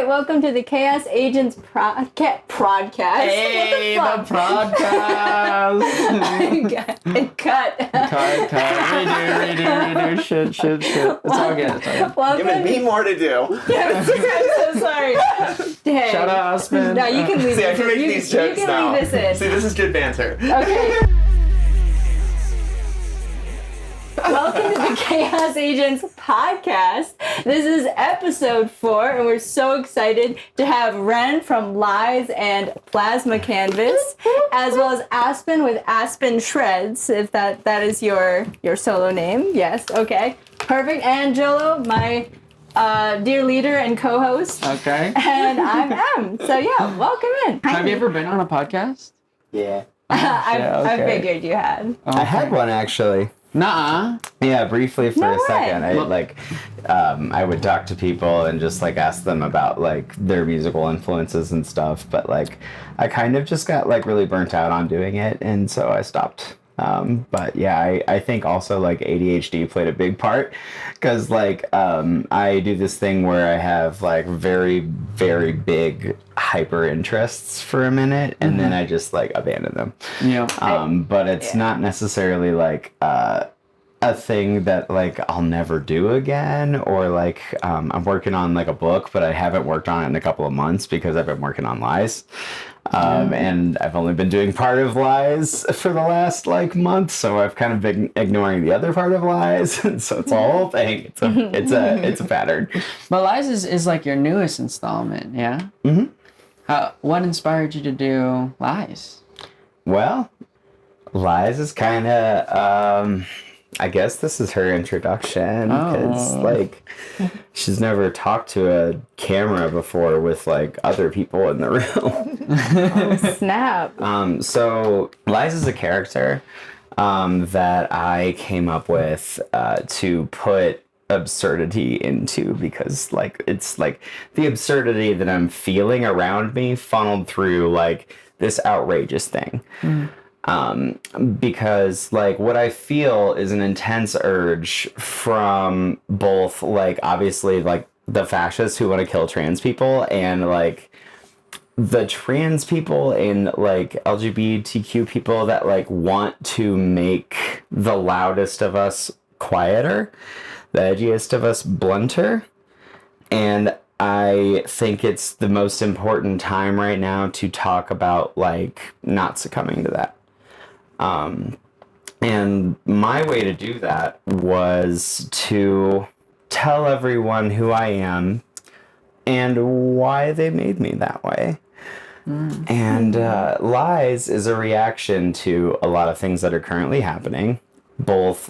right, welcome to the Chaos Agents podcast. Hey, the podcast. Cut. Redo. Shit. It's all good. Welcome. Giving me more to do. I'm so sorry. Hey. Shout out, Aspen. No, you can leave See, this. I can make these jokes you can now. leave this in. See, this is good banter. Okay. Welcome to the Chaos Agents podcast. This is episode 4, and we're so excited to have Ren from Lies and Plasma Canvas, as well as Aspen with Aspen Shreds, if that is your solo name. Yes, okay. Perfect. And Jolo, my dear leader and co-host. Okay. And I'm M. So yeah, welcome in. Have you ever been on a podcast? Yeah. I figured you had. Oh, I had one actually. Nuh-uh. Yeah, briefly for No a second. way. I would talk to people and just ask them about their musical influences and stuff, but I kind of just got really burnt out on doing it, and so I stopped. But yeah, I think also ADHD played a big part, because I do this thing where I have very, very big hyper interests for a minute, and then I just abandon them. Yeah. But it's not necessarily a thing that I'll never do again, or I'm working on a book, but I haven't worked on it in a couple of months because I've been working on Lies. And I've only been doing part of Lies for the last month, so I've kind of been ignoring the other part of Lies, and so it's a whole thing. It's a pattern. But Lies is your newest installment, yeah? Mm-hmm. What inspired you to do Lies? Well, Lies is kind of I guess this is her introduction, because she's never talked to a camera before with other people in the room. Oh, snap. So Lies is a character that I came up with to put absurdity into, because it's the absurdity that I'm feeling around me funneled through this outrageous thing. Because what I feel is an intense urge from both obviously the fascists who want to kill trans people, and the trans people and LGBTQ people that want to make the loudest of us quieter, the edgiest of us blunter. And I think it's the most important time right now to talk about not succumbing to that. And my way to do that was to tell everyone who I am and why they made me that way. And Lies is a reaction to a lot of things that are currently happening, both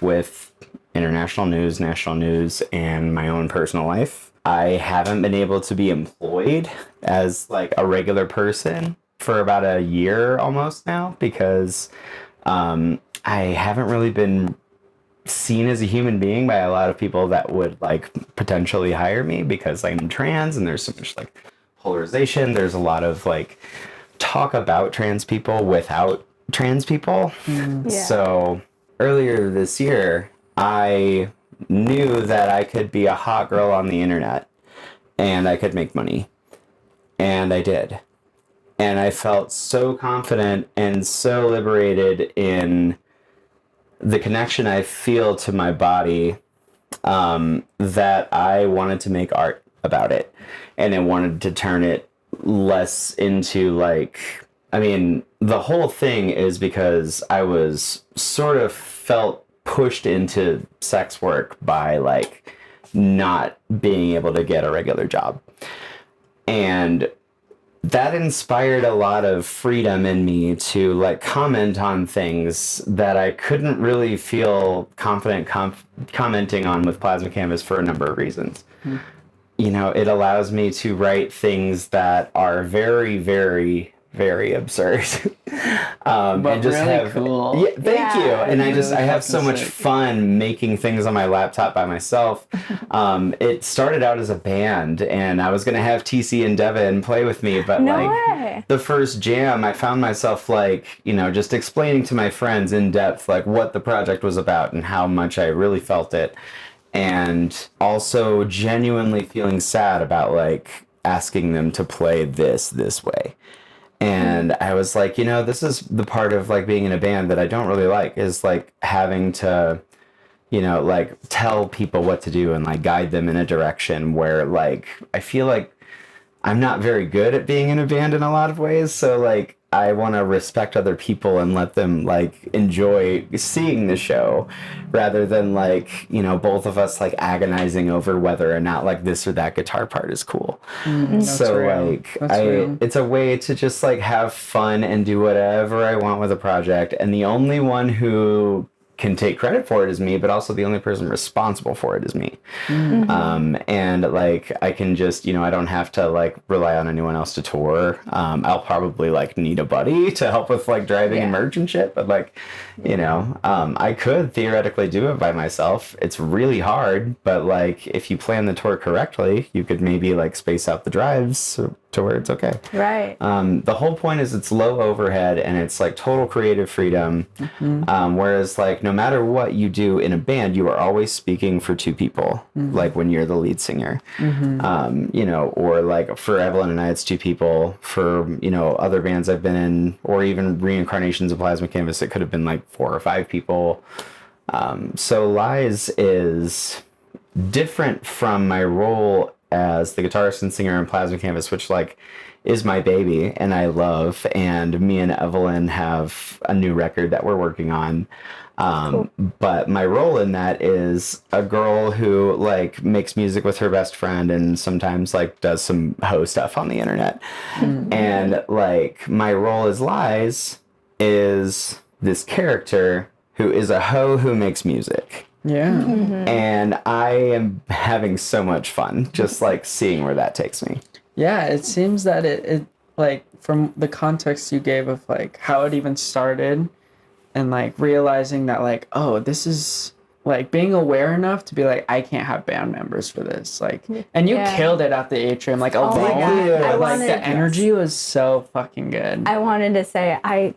with international news, national news, and my own personal life. I haven't been able to be employed as a regular person for about a year almost now, because I haven't really been seen as a human being by a lot of people that would potentially hire me, because I'm trans and there's so much polarization. There's a lot of talk about trans people without trans people. Yeah. So earlier this year, I knew that I could be a hot girl on the internet and I could make money, and I did. And I felt so confident and so liberated in the connection I feel to my body, that I wanted to make art about it. And I wanted to turn it less into the whole thing is because I was sort of felt pushed into sex work by not being able to get a regular job. And that inspired a lot of freedom in me to comment on things that I couldn't really feel confident commenting on with Plasma Canvas for a number of reasons. It allows me to write things that are very, very, very absurd. But and just really cool. Yeah, thank you. And I have so much sick. fun making things on my laptop by myself. It started out as a band, and I was going to have TC and Devin play with me, but the first jam, I found myself just explaining to my friends in depth what the project was about and how much I really felt it. And also genuinely feeling sad about asking them to play this way. And I was like, this is the part of like being in a band that I don't really like, is like having to, like tell people what to do and like guide them in a direction where like I feel like I'm not very good at being in a band in a lot of ways. So like I want to respect other people and let them like enjoy seeing the show rather than like, both of us like agonizing over whether or not like this or that guitar part is cool. So like it's a way to just like have fun and do whatever I want with a project. And the only one who can take credit for it is me, but also the only person responsible for it is me. And like I can just, I don't have to like rely on anyone else to tour. I'll probably like need a buddy to help with like driving and merch and shit, but like I could theoretically do it by myself. It's really hard, but like if you plan the tour correctly, you could maybe like space out the drives to where it's okay. Right. The whole point is it's low overhead and it's like total creative freedom. Whereas like no matter what you do in a band, you are always speaking for two people. Like when you're the lead singer, or like for Evelyn and I, it's two people. For, other bands I've been in, or even reincarnations of Plasma Canvas, it could have been like 4 or 5 people. So Lies is different from my role as the guitarist and singer in Plasma Canvas, which like is my baby and I love, and me and Evelyn have a new record that we're working on. Cool. But my role in that is a girl who like makes music with her best friend and sometimes like does some hoe stuff on the internet. And like my role as Lies is this character who is a hoe who makes music. Yeah. And I am having so much fun just like seeing where that takes me. Yeah, it seems that it like from the context you gave of like how it even started and like realizing that like, oh, this is like being aware enough to be like, I can't have band members for this. Like, and you killed it at the atrium, like alone. Like the energy was so fucking good. I wanted to say I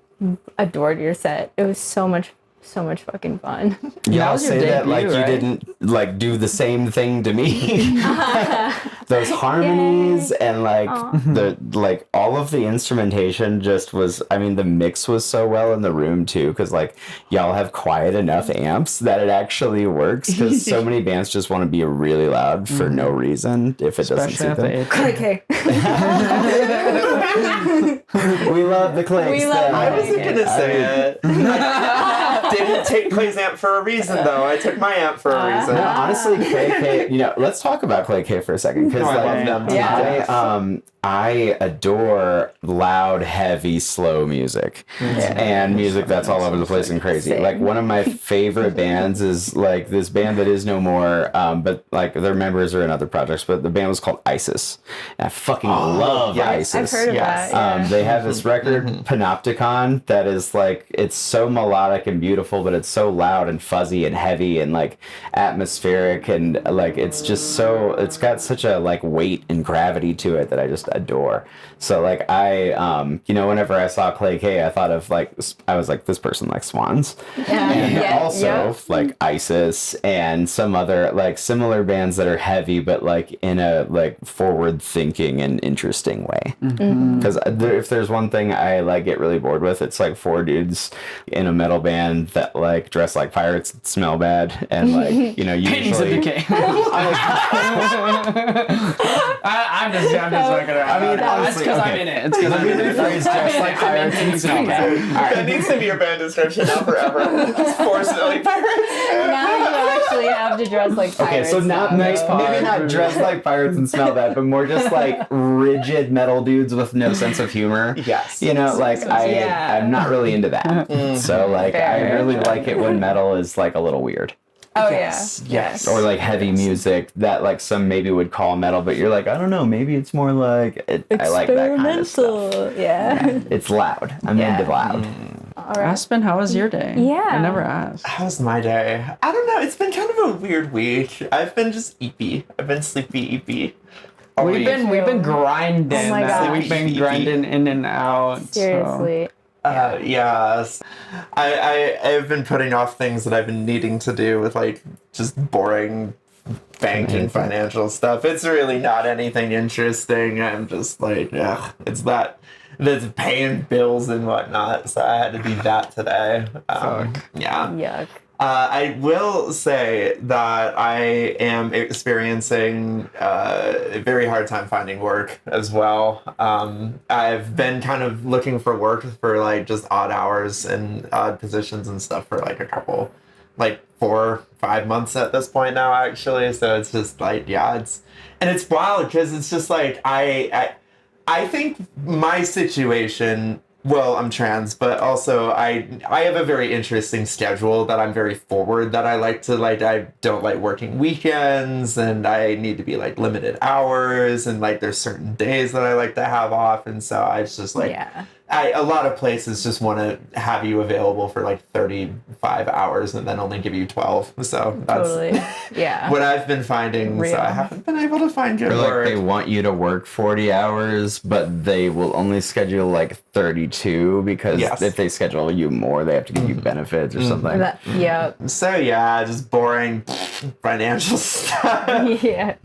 adored your set. It was so much fucking fun. Y'all was your say that debut, like you right? didn't like do the same thing to me. Those harmonies and like the like all of the instrumentation just was, I mean the mix was so well in the room too, because like y'all have quiet enough amps that it actually works, because so many bands just want to be really loud for no reason if it doesn't suit them. Okay. We love the clicks. We love I wasn't gonna say it. Didn't take Clay's amp for a reason, though. I took my amp for a reason. No, honestly, Clay K, let's talk about Clay K for a second, because I love them. I adore loud, heavy, slow music, and music that's all over the place and crazy. Same. Like one of my favorite bands is like this band that is no more, but like their members are in other projects. But the band was called ISIS, and I fucking love ISIS. I've heard of that. Yeah. They have this record, Panopticon, that is like, it's so melodic and beautiful, but it's so loud and fuzzy and heavy and like atmospheric, and like it's just so, it's got such a like weight and gravity to it that I just adore. So like I whenever I saw Clay K, I thought of like, I was like, this person likes Swans. And also like ISIS and some other like similar bands that are heavy but like in a like forward thinking and interesting way. Because if there's one thing I like get really bored with, it's like 4 dudes in a metal band that like dress like pirates, smell bad, and like usually I'm just fucking around. I mean, it's honestly, because okay. I'm in it. It's because I'm in it. Dress like pirates and smell bad. That needs to be your band description now forever. Just 4 smelly pirates. Now you actually have to dress like pirates. Okay, so not maybe not dress like pirates and smell bad, but more just like rigid metal dudes with no sense of humor. Yes. I'm not really into that. So like I really like it when metal is like a little weird. Oh Yes. Or like heavy music that like some maybe would call metal, but you're like, I don't know, maybe it's more like I like that kind of stuff. Yeah. It's loud. I'm into loud. All right. Aspen, how was your day? Yeah. I never asked. How was my day? I don't know. It's been kind of a weird week. I've been just eepy. I've been sleepy eepy. We've been grinding. Oh my God. We've been grinding in and out. Seriously. Yes. I've been putting off things that I've been needing to do with like just boring banking financial stuff. It's really not anything interesting. I'm just like, ugh, it's that's paying bills and whatnot. So I had to do that today. Yeah. Yuck. I will say that I am experiencing a very hard time finding work as well. I've been kind of looking for work for like just odd hours and odd positions and stuff for like a couple, like 4-5 months at this point now, actually. So it's just like, yeah, it's wild because it's just like I think my situation. Well, I'm trans, but also I have a very interesting schedule that I'm very forward, that I like to like. I don't like working weekends, and I need to be like limited hours, and like there's certain days that I like to have off, and so I just like a lot of places just want to have you available for like 35 hours and then only give you 12. So that's what I've been finding. Real. So I haven't been able to find good work. Like they want you to work 40 hours, but they will only schedule like 32 because if they schedule you more, they have to give you benefits or something. So yeah, just boring financial stuff. Yeah.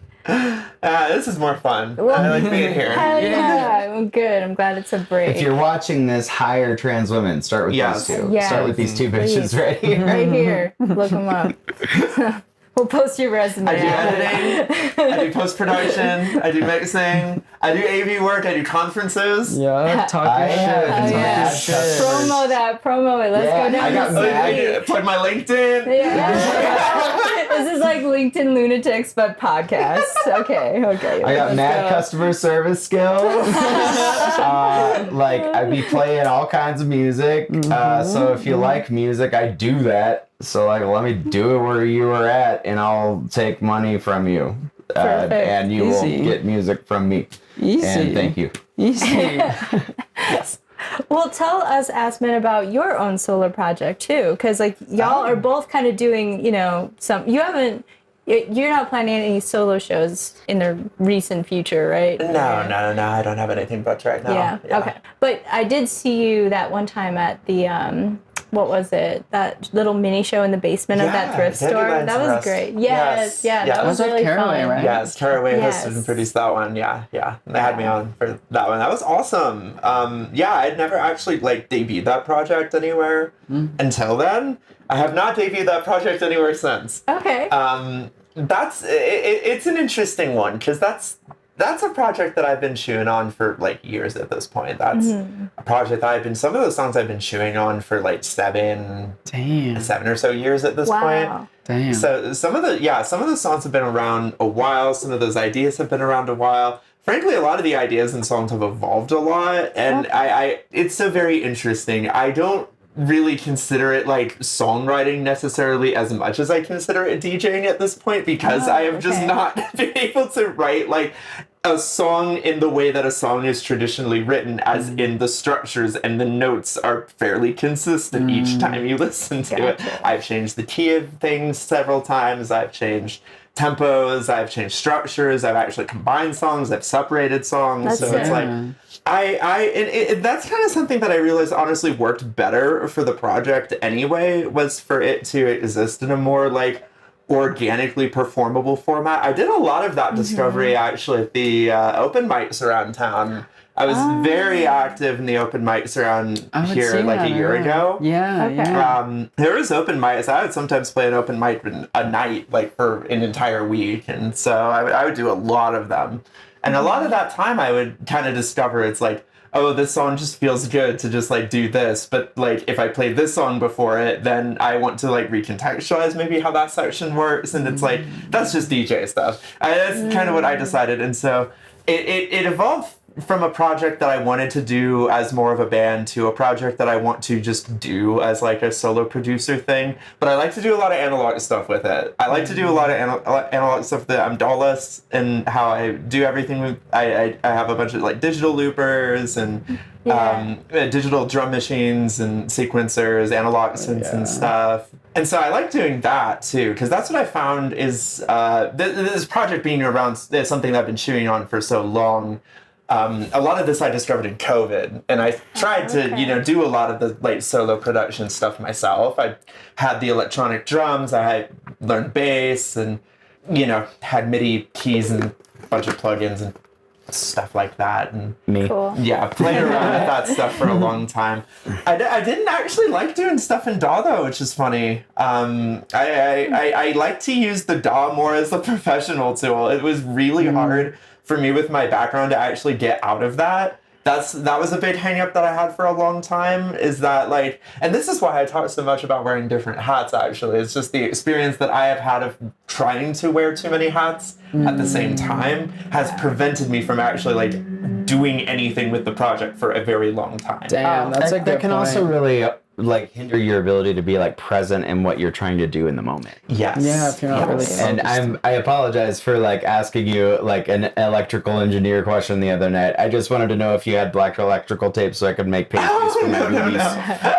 This is more fun. Well, I like being here. Hell yeah. I'm good. I'm glad it's a break. If you're watching this, hire trans women. Start with these two. Yes. Start with these two bitches right here. Right here. Look them up. We'll post your resume. I do editing. I do post-production. I do mixing. I do AV work. I do conferences. Yeah, talking shit. Promo it. Let's go down. I got plug my LinkedIn. This is like LinkedIn lunatics, but podcast. Okay. I got mad customer service skills. Like I be playing all kinds of music. So if you like music, I do that. So like, let me do it where you are at, and I'll take money from you, and you will get music from me. Easy. And thank you. Easy. Yes. Well, tell us, Aspen, about your own solo project too, because like y'all are both kind of doing, you're not planning any solo shows in the recent future, right? No. I don't have anything booked right now. Yeah. Okay. But I did see you that one time at the what was it? That little mini show in the basement of that thrift store. That was great. Yes. That was really Caraway, fun. right? Yes, Caraway hosted and produced that one. Yeah. They had me on for that one. That was awesome. I'd never actually like debuted that project anywhere until then. I have not debuted that project anywhere since. Okay. It's an interesting one because that's a project that I've been chewing on for like years at this point. That's a project that some of those songs I've been chewing on for like 7 or so years at this point. Damn. So some of the songs have been around a while. Some of those ideas have been around a while. Frankly, a lot of the ideas and songs have evolved a lot, and it's so very interesting. I don't really consider it like songwriting necessarily as much as I consider it DJing at this point, because I have just not been able to write like a song in the way that a song is traditionally written, as in the structures and the notes are fairly consistent each time you listen to it. I've changed the key of things several times. I've changed tempos. I've changed structures. I've actually combined songs. I've separated songs. It's like that's kind of something that I realized honestly worked better for the project anyway, was for it to exist in a more like organically performable format. I did a lot of that discovery actually at the open mics around town. I was very active in the open mics around here like a year ago. There was open mics. I would sometimes play an open mic a night, like for an entire week, and so I would do a lot of them. And a lot of that time I would kind of discover it's like, oh, this song just feels good to just like do this. But like if I play this song before it, then I want to like recontextualize maybe how that section works. And it's like, that's just DJ stuff. That's kind of what I decided. And so it evolved from a project that I wanted to do as more of a band to a project that I want to just do as like a solo producer thing. But I like to do a lot of analog stuff with it. I like to do a lot of analog stuff that I'm DAWless and how I do everything with, I have a bunch of like digital loopers and digital drum machines and sequencers, analog synths and stuff. And so I like doing that too, because that's what I found is this project being around is something that I've been chewing on for so long. A lot of this I discovered in COVID, and I tried to, do a lot of the like solo production stuff myself. I had the electronic drums, I had learned bass, and had MIDI keys and a bunch of plugins and stuff like that. And Me. Cool. yeah, played around with that stuff for a long time. I didn't actually like doing stuff in DAW though, which is funny. I like to use the DAW more as a professional tool. It was really hard for me with my background to actually get out of that. That was a big hang up that I had for a long time, is that like, and this is why I talk so much about wearing different hats actually. It's just the experience that I have had of trying to wear too many hats at the same time has prevented me from actually like doing anything with the project for a very long time. Damn, that's a good That can point. also really like hinder your ability to be like present in what you're trying to do in the moment. Yes. Yeah, if you're not really And I apologize for like asking you like an electrical engineer question the other night. I just wanted to know if you had black electrical tape so I could make pasties for my movies.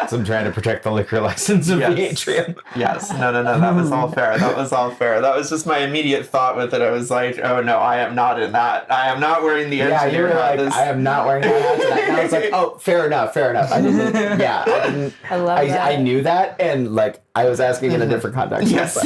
So I'm trying to protect the liquor license of the atrium. Yes. No. That was all fair. That was just my immediate thought with it. I was like, oh no, I am not in that. I am not wearing the Yeah, you engineer were hat. like, I am not wearing that hat tonight. And I was like, oh, fair enough. I didn't. I love that. I knew that, and like I was asking in a different context. Yes.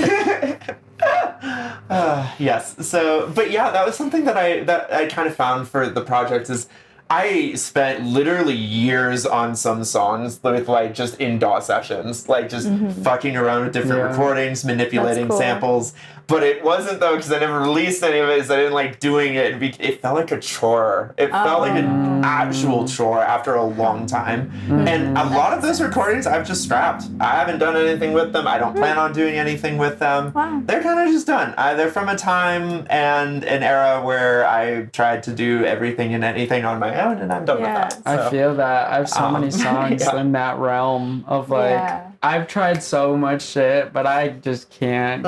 Yes. So, but yeah, that was something that I kind of found for the project is I spent literally years on some songs with like just in DAW sessions, like just fucking around with different recordings, manipulating That's cool. samples. But it wasn't though, because I never released any of it, so I didn't like doing it. It felt like a chore. It felt like an actual chore after a long time. And a lot of those recordings I've just scrapped. I haven't done anything with them. I don't plan on doing anything with them. Wow. They're kind of just done. They're from a time and an era where I tried to do everything and anything on my own, and I'm done with that. So. I feel that. I have so many songs yeah. in that realm of like, Yeah. I've tried so much shit, but I just can't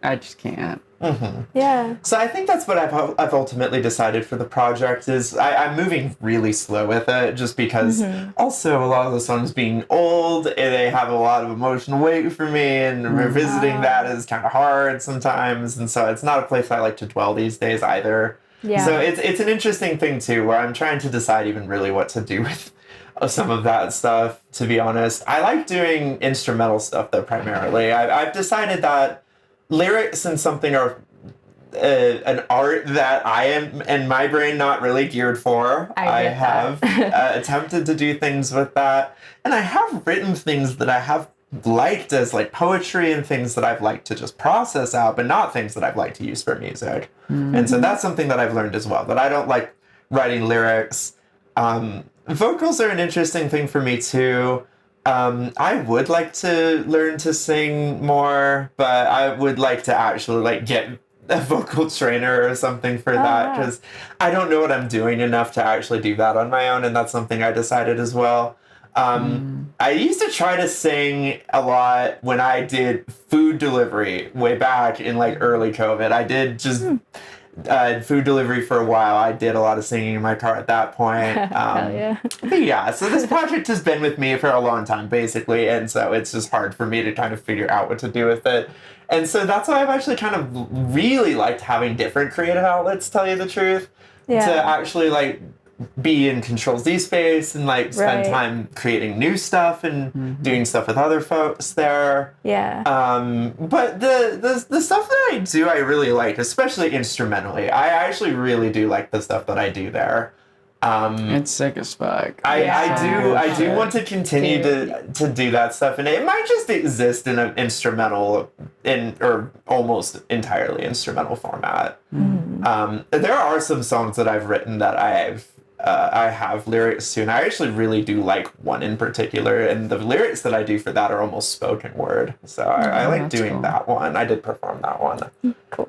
I just can't. Yeah. So I think that's what I've ultimately decided for the project is I'm moving really slow with it just because also a lot of the songs being old, they have a lot of emotional weight for me, and revisiting that is kind of hard sometimes, and so it's not a place I like to dwell these days either. Yeah. So it's an interesting thing too, where I'm trying to decide even really what to do with some of that stuff, to be honest. I like doing instrumental stuff though primarily. I've decided that lyrics and something are an art that I am in my brain not really geared for. I get have attempted to do things with that, and I have written things that I have liked as like poetry and things that I've liked to just process out, but not things that I've liked to use for music. And so that's something that I've learned as well, that I don't like writing lyrics. Vocals are an interesting thing for me too. I would like to learn to sing more, but I would like to actually like get a vocal trainer or something for that, because I don't know what I'm doing enough to actually do that on my own, and that's something I decided as well. I used to try to sing a lot when I did food delivery way back in like early COVID. I did just food delivery for a while. I did a lot of singing in my car at that point. Hell yeah. But yeah, so this project has been with me for a long time, basically, and so it's just hard for me to kind of figure out what to do with it. And so that's why I've actually kind of really liked having different creative outlets, to tell you the truth, to actually like be in Control Z space and like spend time creating new stuff and doing stuff with other folks there. Yeah. But the stuff that I do, I really like, especially instrumentally. I actually really do like the stuff that I do there. It's sick as fuck. I do want to continue to do that stuff, and it might just exist in an instrumental or almost entirely instrumental format. There are some songs that I've written that I have lyrics to, and I actually really do like one in particular, and the lyrics that I do for that are almost spoken word. So I like doing cool. that one. I did perform that one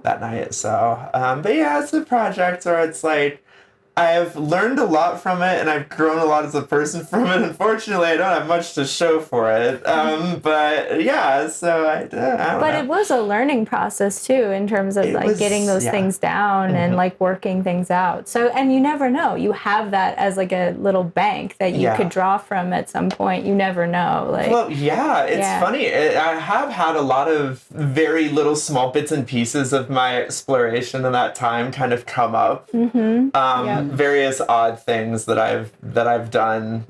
that night. So, but yeah, it's a project where it's like, I've learned a lot from it, and I've grown a lot as a person from it. Unfortunately, I don't have much to show for it. But yeah, so I don't know. It was a learning process too, in terms of getting those things down and like working things out. So, and you never know. You have that as like a little bank that you could draw from at some point. You never know. Well, yeah, it's funny. I have had a lot of very little small bits and pieces of my exploration in that time kind of come up. various odd things that I've done.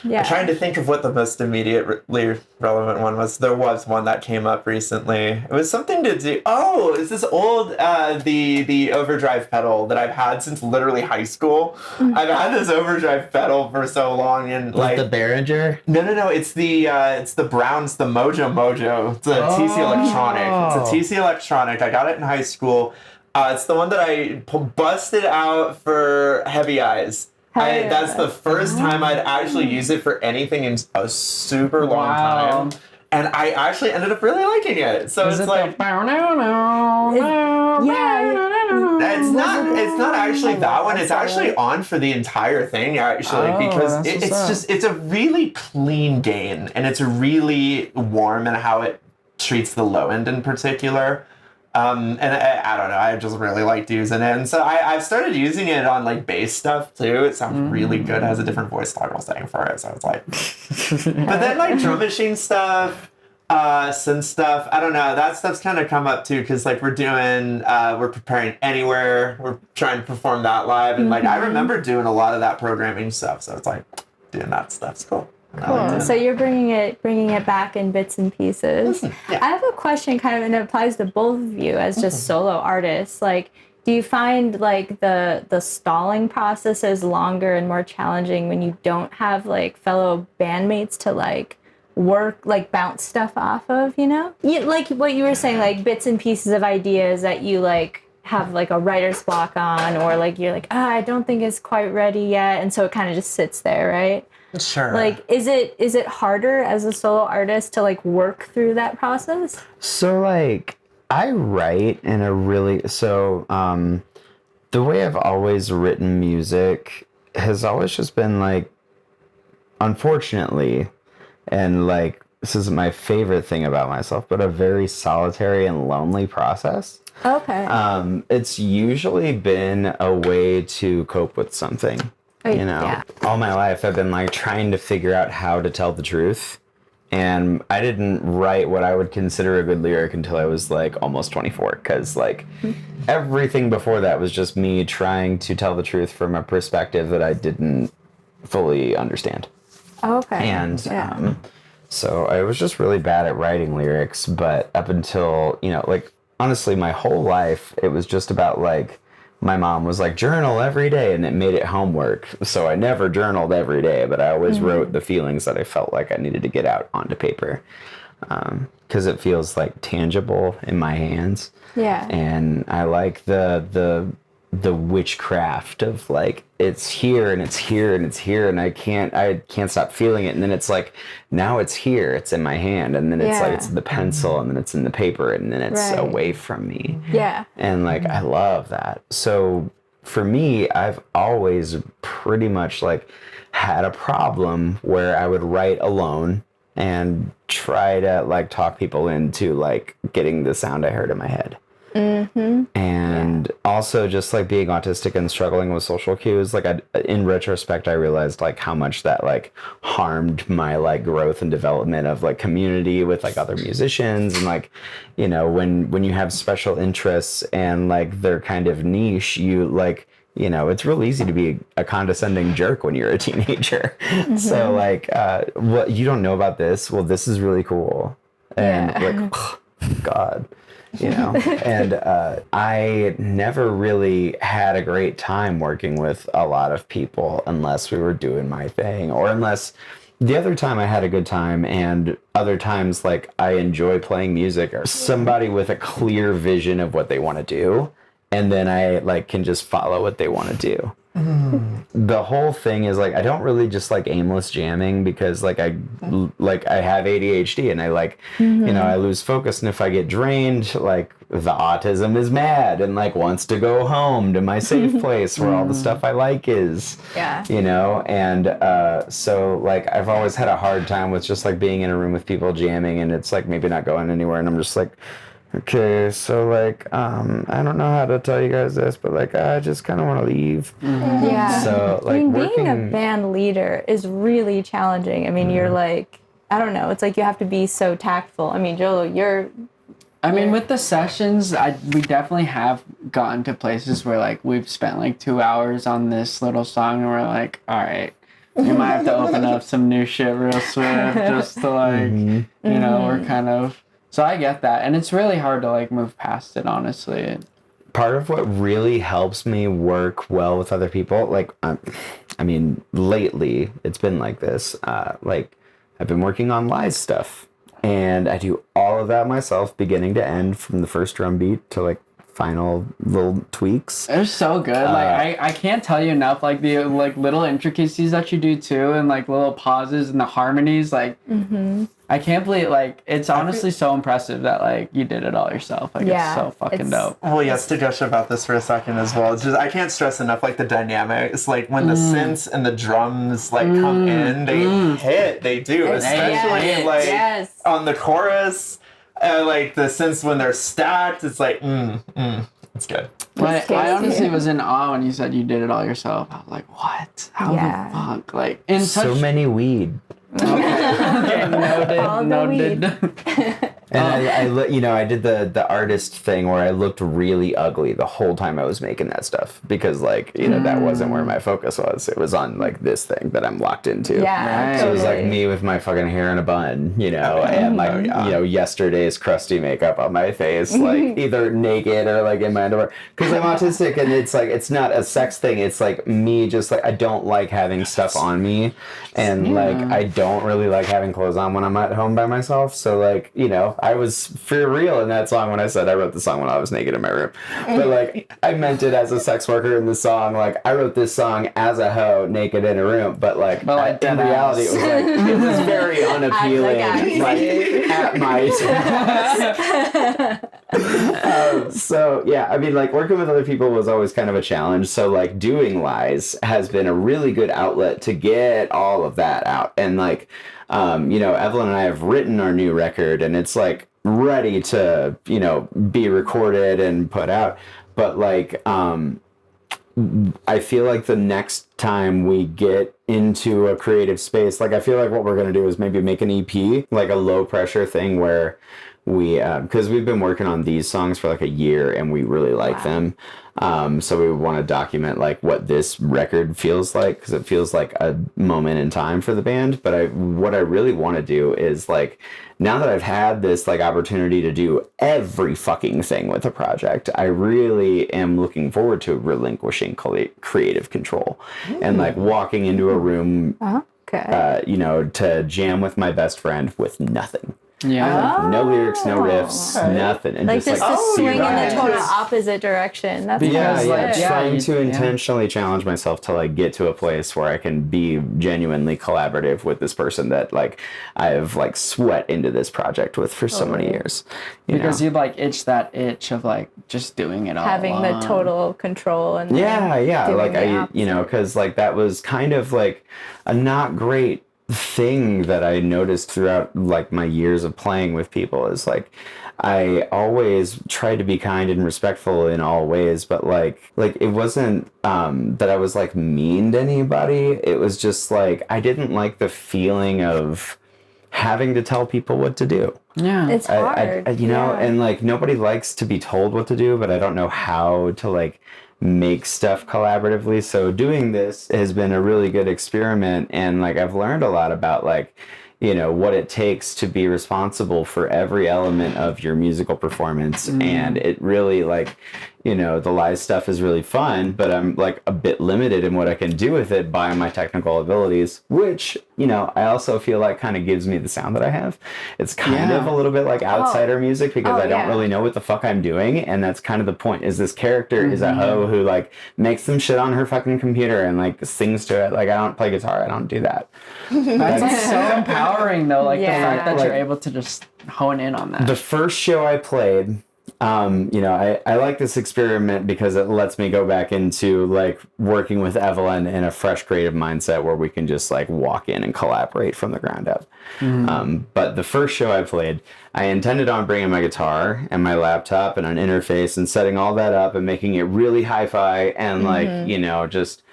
Yeah. I'm trying to think of what the most immediately relevant one was. There was one that came up recently. It was something to do. Oh, it's this old the overdrive pedal that I've had since literally high school. I've had this overdrive pedal for so long, and like the Behringer. No. It's the Browns, the Mojo. It's a TC Electronic. It's a TC Electronic. I got it in high school. It's the one that I busted out for Heavy Eyes. That's the first time I'd actually used it for anything in a super long time. And I actually ended up really liking it. So it's like... It's not actually that one. It's actually on for the entire thing, actually, because it's a really clean gain, and it's really warm in how it treats the low end in particular. And I don't know, I just really liked using it. And so I've started using it on like bass stuff too. It sounds really good. It has a different voice toggle setting for it. So it's like, but then like drum machine stuff, synth stuff, I don't know, that stuff's kind of come up too. Cause like we're preparing Anywhere. We're trying to perform that live. And like, I remember doing a lot of that programming stuff. So it's like doing that stuff's cool. Cool. So you're bringing it back in bits and pieces. Yeah. I have a question, kind of, and it applies to both of you as just solo artists. Like, do you find like the stalling process is longer and more challenging when you don't have like fellow bandmates to like work, like bounce stuff off of? You know, like what you were saying, like bits and pieces of ideas that you like have like a writer's block on, or like you're like, I don't think it's quite ready yet, and so it kind of just sits there, right? Sure. Like, is it harder as a solo artist to like work through that process? So like I write in a really the way I've always written music has always just been like, unfortunately, and like this is my favorite thing about myself, but a very solitary and lonely process. Okay. It's usually been a way to cope with something. You know, yeah. All my life I've been like trying to figure out how to tell the truth. And I didn't write what I would consider a good lyric until I was like almost 24. Because like everything before that was just me trying to tell the truth from a perspective that I didn't fully understand. Okay. And so I was just really bad at writing lyrics. But up until, you know, like honestly, my whole life, it was just about like, my mom was like, journal every day, and it made it homework. So I never journaled every day, but I always wrote the feelings that I felt like I needed to get out onto paper. Because it feels like tangible in my hands. Yeah. And I like the witchcraft of like, it's here and it's here and it's here, and I can't stop feeling it. And then it's like, now it's here, it's in my hand, and then it's like, it's the pencil, and then it's in the paper, and then it's away from me. Yeah. And like, I love that. So for me, I've always pretty much like had a problem where I would write alone and try to like talk people into like getting the sound I heard in my head. And also just like being autistic and struggling with social cues, like in retrospect I realized like how much that like harmed my like growth and development of like community with like other musicians. And like, you know, when you have special interests and like they're kind of niche, you like, you know, it's real easy to be a condescending jerk when you're a teenager. So like, what you don't know about this, well, this is really cool. And like, God. You know, and I never really had a great time working with a lot of people unless we were doing my thing, or unless the other time I had a good time, and other times like I enjoy playing music, or somebody with a clear vision of what they want to do, and then I like can just follow what they want to do. The whole thing is like I don't really just like aimless jamming, because like I have ADHD, and I like you know, I lose focus, and if I get drained, like the autism is mad and like wants to go home to my safe place where all the stuff I like is. You know, and so like I've always had a hard time with just like being in a room with people jamming, and it's like maybe not going anywhere, and I'm just like, okay, so like I don't know how to tell you guys this, but like I just kind of want to leave. Yeah. So like I mean, being a band leader is really challenging. I mean, you're like, I don't know, it's like you have to be so tactful. I mean, Joel, you're I mean, with the sessions, we definitely have gotten to places where like we've spent like 2 hours on this little song, and we're like, all right, we might have to open up some new shit real swift just to like, you know, we're kind of. So I get that, and it's really hard to like move past it, honestly. Part of what really helps me work well with other people, like, I mean, lately it's been like this. Like, I've been working on live stuff, and I do all of that myself, beginning to end, from the first drum beat to like final little tweaks. They're so good. Like I can't tell you enough. Like the like little intricacies that you do too, and like little pauses and the harmonies. Like I can't believe, like, it's honestly so impressive that like you did it all yourself. Like it's so fucking dope. Well, yes, to gush about this for a second as well. It's just, I can't stress enough like the dynamics. Like when the synths and the drums like come in, they hit. They do, especially like on the chorus. Like the synths when they're stacked, it's like it's good. But I honestly was in awe when you said you did it all yourself. I was like, what? How the fuck? Like in so many weed. Okay, noted. And I did the artist thing where I looked really ugly the whole time I was making that stuff because like, that wasn't where my focus was. It was on like this thing that I'm locked into. Yeah. Right. So it was like me with my fucking hair in a bun, and like, yesterday's crusty makeup on my face, like either naked or like in my underwear. Because I'm autistic and it's like, it's not a sex thing. It's like me just like, I don't like having stuff on me. And like, I don't really like having clothes on when I'm at home by myself. So like, I was for real in that song when I said I wrote the song when I was naked in my room. But like, I meant it as a sex worker in the song. Like, I wrote this song as a hoe naked in a room. But like, in reality, it was like, it was very unappealing. Like, at my so yeah, I mean, like working with other people was always kind of a challenge. So like doing lies has been a really good outlet to get all of that out. And like, Evelyn and I have written our new record and it's like ready to, be recorded and put out. But like, I feel like the next time we get into a creative space, like I feel like what we're going to do is maybe make an EP, like a low pressure thing where we, because we've been working on these songs for like a year and we really like them. So we want to document like what this record feels like because it feels like a moment in time for the band. But what I really want to do is like, now that I've had this like opportunity to do every fucking thing with a project, I really am looking forward to relinquishing creative control and like walking into a room, to jam with my best friend with nothing. Yeah. No lyrics, no riffs, nothing. And like just like, to swing in the total opposite direction. That's trying to intentionally challenge myself to like get to a place where I can be genuinely collaborative with this person that like I've like sweat into this project with for so many years. Because you like itch that itch of like just doing it all having alone. the total control and like I because like that was kind of like a not great thing that I noticed throughout like my years of playing with people is like I always tried to be kind and respectful in all ways, but like it wasn't that I was like mean to anybody. It was just like I didn't like the feeling of having to tell people what to do. Yeah, it's hard. And like nobody likes to be told what to do, but I don't know how to like make stuff collaboratively. So doing this has been a really good experiment, and like I've learned a lot about like what it takes to be responsible for every element of your musical performance. And it really like the live stuff is really fun, but I'm like a bit limited in what I can do with it by my technical abilities, which I also feel like kind of gives me the sound that I have. It's kind of a little bit like outsider music because I don't really know what the fuck I'm doing, and that's kind of the point. Is this character is a hoe who like makes some shit on her fucking computer and like sings to it. Like I don't play guitar, I don't do that. That's like so empowering though, like the fact that you're able to just hone in on that. The first show I played, I like this experiment because it lets me go back into like working with Evelyn in a fresh creative mindset where we can just like walk in and collaborate from the ground up. But the first show I played, I intended on bringing my guitar and my laptop and an interface and setting all that up and making it really hi-fi and like, just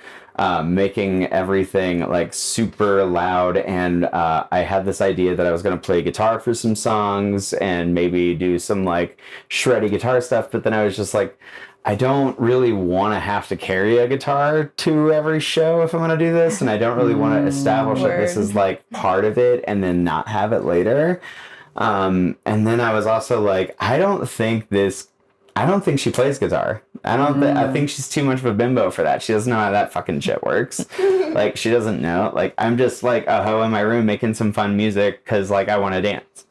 making everything like super loud. And I had this idea that I was going to play guitar for some songs and maybe do some like shreddy guitar stuff. But then I was just like, I don't really want to have to carry a guitar to every show if I'm going to do this. And I don't really want to establish that this is like part of it and then not have it later. And then I was also like, I don't think she plays guitar. I think she's too much of a bimbo for that. She doesn't know how that fucking shit works. Like, she doesn't know. Like, I'm just like a hoe in my room making some fun music because, like, I want to dance.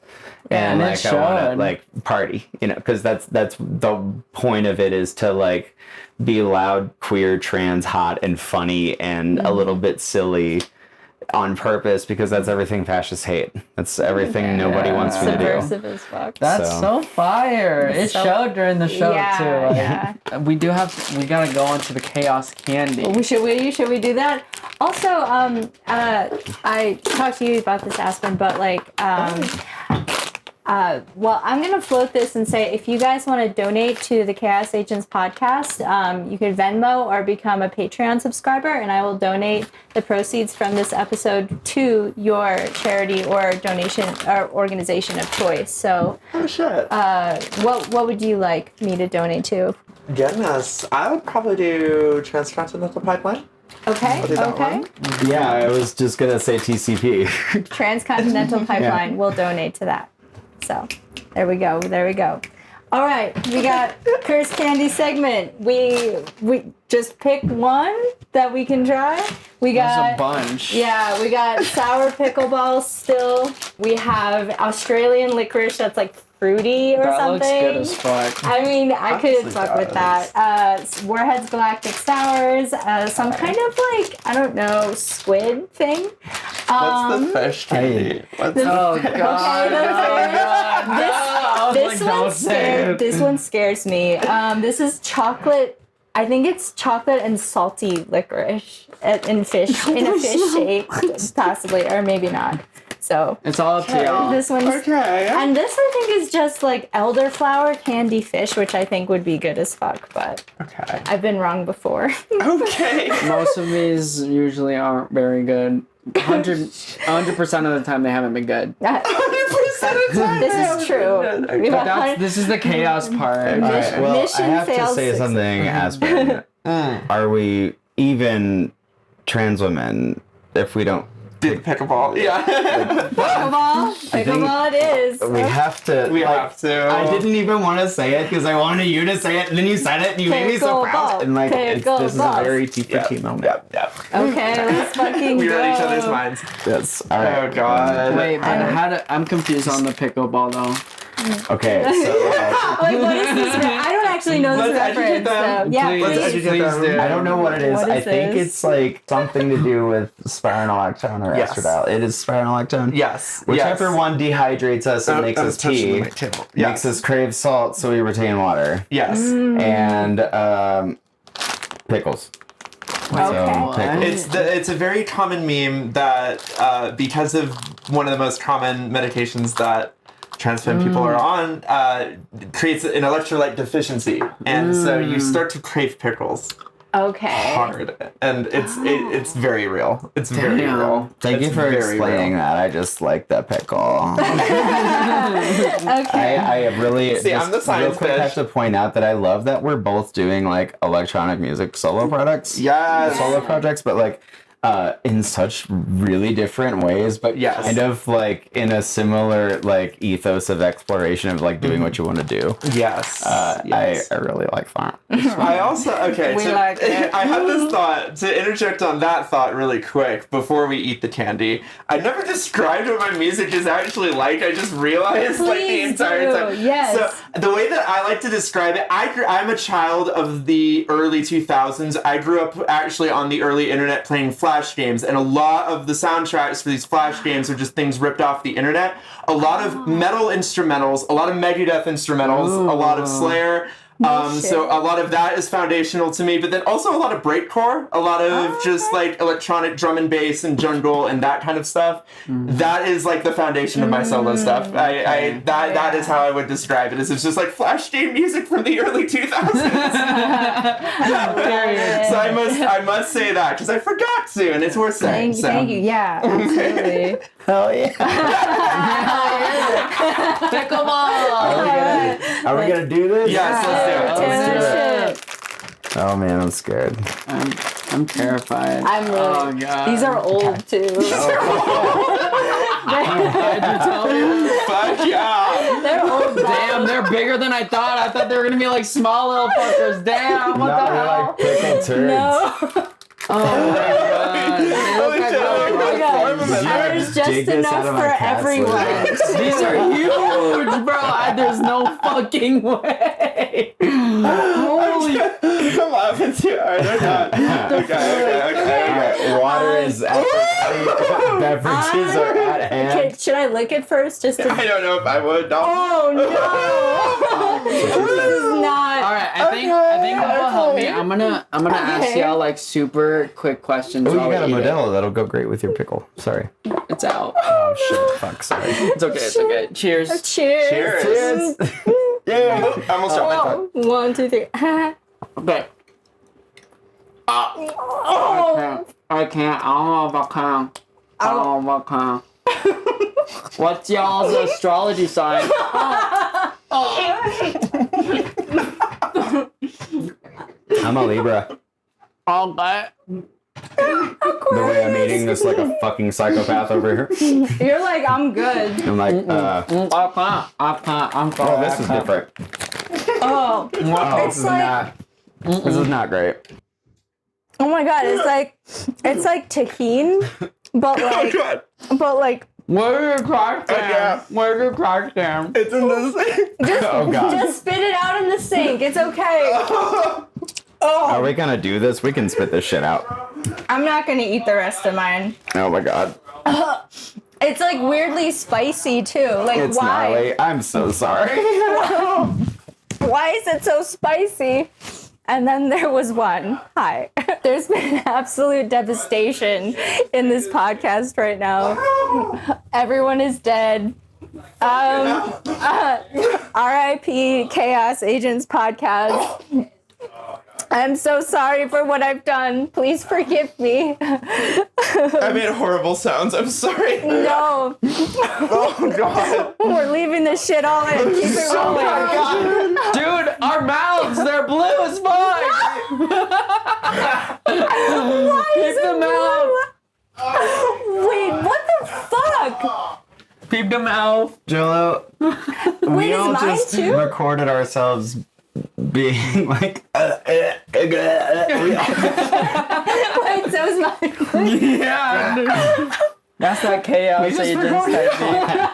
And like, I want to, like, party, you know, because that's the point of it, is to, like, be loud, queer, trans, hot, and funny, and a little bit silly on purpose, because that's everything fascists hate. That's everything nobody wants me to do. Subversive as fuck. That's so fire. It showed during the show too. Like, we gotta go into the chaos candy. Should we do that? Also, I talked to you about this, Aspen, but like, well, I'm going to float this and say, if you guys want to donate to the Chaos Agents podcast, you can Venmo or become a Patreon subscriber, and I will donate the proceeds from this episode to your charity or donation or organization of choice. So, what would you like me to donate to? Goodness, I would probably do Transcontinental Pipeline. Okay. Yeah, I was just going to say TCP. Transcontinental Pipeline will donate to that. So, there we go. All right, we got Curse Candy segment. We just pick one that we can try. We got There's a bunch. Yeah, we got sour pickleball still. We have Australian licorice that's like fruity or something. That looks good as fuck. I mean, I could fuck with that. Warhead's Galactic Sours, some kind of like, I don't know, squid thing. What's the fish candy? Oh god. This one scares me. This is chocolate. I think it's chocolate and salty licorice in a fish shape, possibly, or maybe not. So it's all up to y'all. This one's okay. And this I think is just like elderflower candy fish, which I think would be good as fuck, but okay. I've been wrong before. Okay. Most of these usually aren't very good. 100% of the time they haven't been good. 100% of the time. This is true. This is the chaos part. All right, well, Mission I have to fails say something, Aspen. Are we even trans women if we don't Big pickleball. Yeah. Pickleball it is. We have to. We have to. I didn't even want to say it because I wanted you to say it, and then you said it, and you made me so proud. And like, this is a very T for T moment. Yep. Okay, let's fucking we go. read each other's minds. Yes. All right. Oh god. Wait, but I'm confused on the pickleball though. Okay, so like, what is this? I don't actually know this reference. So, yeah, Let's educate them. I don't know what it is. What is I think this? it's like something to do with spironolactone or estradiol. It is spironolactone. Yes. Whichever one dehydrates us and makes us pee, makes us crave salt, so we retain water. Yes. And pickles. Okay. So, It's a very common meme that because of one of the most common medications that trans femme people are on, creates an electrolyte deficiency, and so you start to crave pickles Okay. hard, and it's very real. It's very real. Thank you It's for very explaining real. that. I just like the pickle. Okay. I really See, just I'm the science real quick have bitch. to point out that I love that we're both doing like electronic music solo products. Yes. Solo projects, but like in such really different ways, but Yes. kind of like in a similar like ethos of exploration of like doing what you want to do. Yes. I really like that. I also We like it. I have this thought to interject on that thought really quick before we eat the candy. I never described what my music is actually like. I just realized like the Please entire do. time. Yes. So the way that I like to describe it, I'm a child of the early 2000s. I grew up actually on the early internet playing Flash games, and a lot of the soundtracks for these Flash games are just things ripped off the internet. A lot of metal instrumentals, a lot of Megadeth instrumentals, a lot of Slayer. So a lot of that is foundational to me, but then also a lot of breakcore, a lot of just like electronic drum and bass and jungle and that kind of stuff. That is like the foundation of my solo stuff. That is how I would describe it. Is it's just like flash game music from the early 2000s. So I must say that because I forgot to, and it's worth saying. Thank you. Yeah, absolutely. Hell yeah. Pickleball. Are we gonna do this? Yes, let's do it. Oh man, I'm scared. I'm terrified. I'm really. Oh god. These are old too. How'd you tell me? Fuck yeah. They're old. Damn, they're bigger than I thought. I thought they were gonna be like small little fuckers. Damn, what the hell? Like pickle turds. No. Oh my god. They look like little rockets. There's just dig this out enough of my for cat everyone. These are huge, bro. There's no fucking way. Holy. I'm laughing too hard. Okay. Water is at beverages are at hand. Should I lick it first? Just to... I don't know if I would. No. Oh no! This is not. All right, I think what will help me. I'm gonna ask y'all like super quick questions. Oh, you while we got a eat it. Modelo that'll go great with your pickle. Sorry. It's out. Oh shit. Fuck. Sorry. It's okay. It's okay. Cheers. Cheers. Cheers. Yeah. I almost dropped my phone. 1, 2, 3. Okay. Oh. I can't. I don't know if I can. I don't know if I can. What's y'all's astrology sign? I'm a Libra. Okay. The way I'm eating this like a fucking psychopath over here. You're like, I'm good. I'm like, I can't. I'm sorry. oh, this is different. Oh. Oh, It's like, this is not great. oh my god, it's like tahini, but like, God. Where's your crack yeah. Where's your crack jam? It's in this thing. Oh god. just spit it out in the sink. It's okay. Are we gonna do this? We can spit this shit out. I'm not gonna eat the rest of mine. Oh my god. It's like weirdly spicy too. Like It's why? gnarly. I'm so sorry. Why is it so spicy? And then there was one. Hi. There's been absolute devastation in this podcast right now. Everyone is dead. R.I.P. Chaos Agents podcast. I'm so sorry for what I've done. Please forgive me. I made horrible sounds. I'm sorry. No. Oh god. We're leaving this shit all in. Keep it rolling. Dude, our mouths, they're blue as fuck. Keep them out. Wait, what the fuck? Keep them out. Jolo, Wait, we is all mine just too? recorded ourselves being like Wait, so is mine. Yeah. That's that chaos agents technique.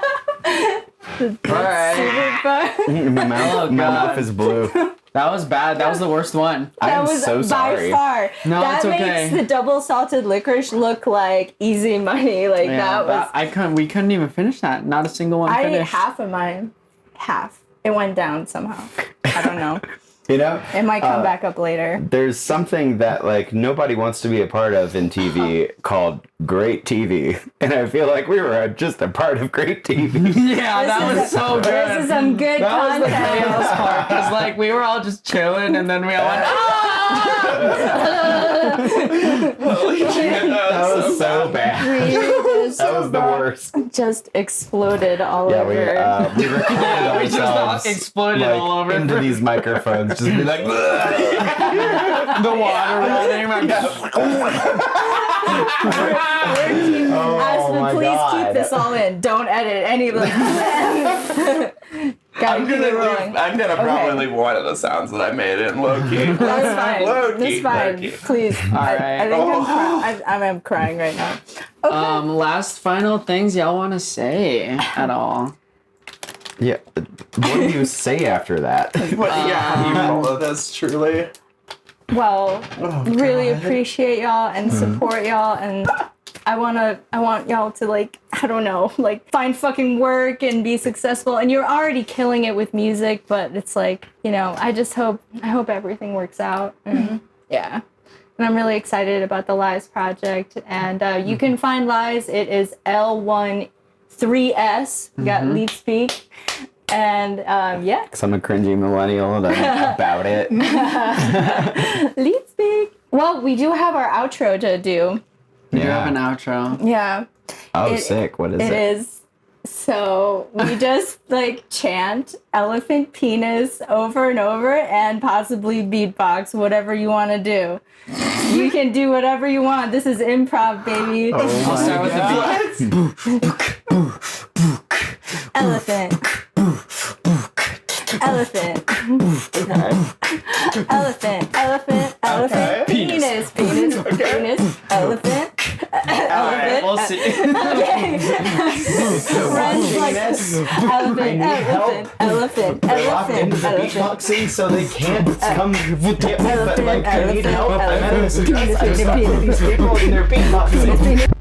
Alright. Super fun. my mouth is blue. That was bad. That was the worst one. That I'm was so sorry. by far. No, that it's okay. makes the double salted licorice look like easy money. Like that was. we couldn't even finish that. Not a single one I ate finished. half of mine. Half. It went down somehow. I don't know. You know? It might come back up later. There's something that like nobody wants to be a part of in TV called great TV. And I feel like we were just a part of great TV. Yeah, that was so good. This is some good That was the content. chaos part. Because like we were all just chilling and then we all went, Holy shit. That was so bad. That was the worst. Just exploded all Yeah, over. we recorded we just all ourselves exploded like, all over. into these microphones. Just be like, the water running. Aspen, my please God. keep this all in. Don't edit any of this. Gotta keep it rolling. I'm gonna probably leave one of the sounds that I made in low key. That's fine. Low key, That's fine. low key. Please. right. I think I'm crying right now. Okay. Last final things y'all want to say at all? yeah. What do you say after that? But yeah, how do you follow this truly? Well, really appreciate y'all and support y'all, and I want y'all to like I don't know, like find fucking work and be successful, and you're already killing it with music, but it's like, you know, I hope everything works out. And yeah. And I'm really excited about the Lies project. And you can find Lies. It is L13S. We got Lead Speak. And yeah. Because I'm a cringy millennial that's about it. Lead Speak. Well, we do have our outro to do. We do have an outro. Yeah. Oh, sick. What is it? It is. So we just like chant elephant penis over and over and possibly beatbox, whatever you want to do. You can do whatever you want. This is improv, baby. I'll start with the beat. Elephant. Elephant. Elephant. Elephant. Elephant. Penis. Penis. Penis. Elephant. Alright, we'll see. Friends like elephant. Elephant. They're locked Elephant. into the Elephant. beatboxing, so they can't come get me, but like I need help. I met Elephant. I just met these people and they're beatboxing.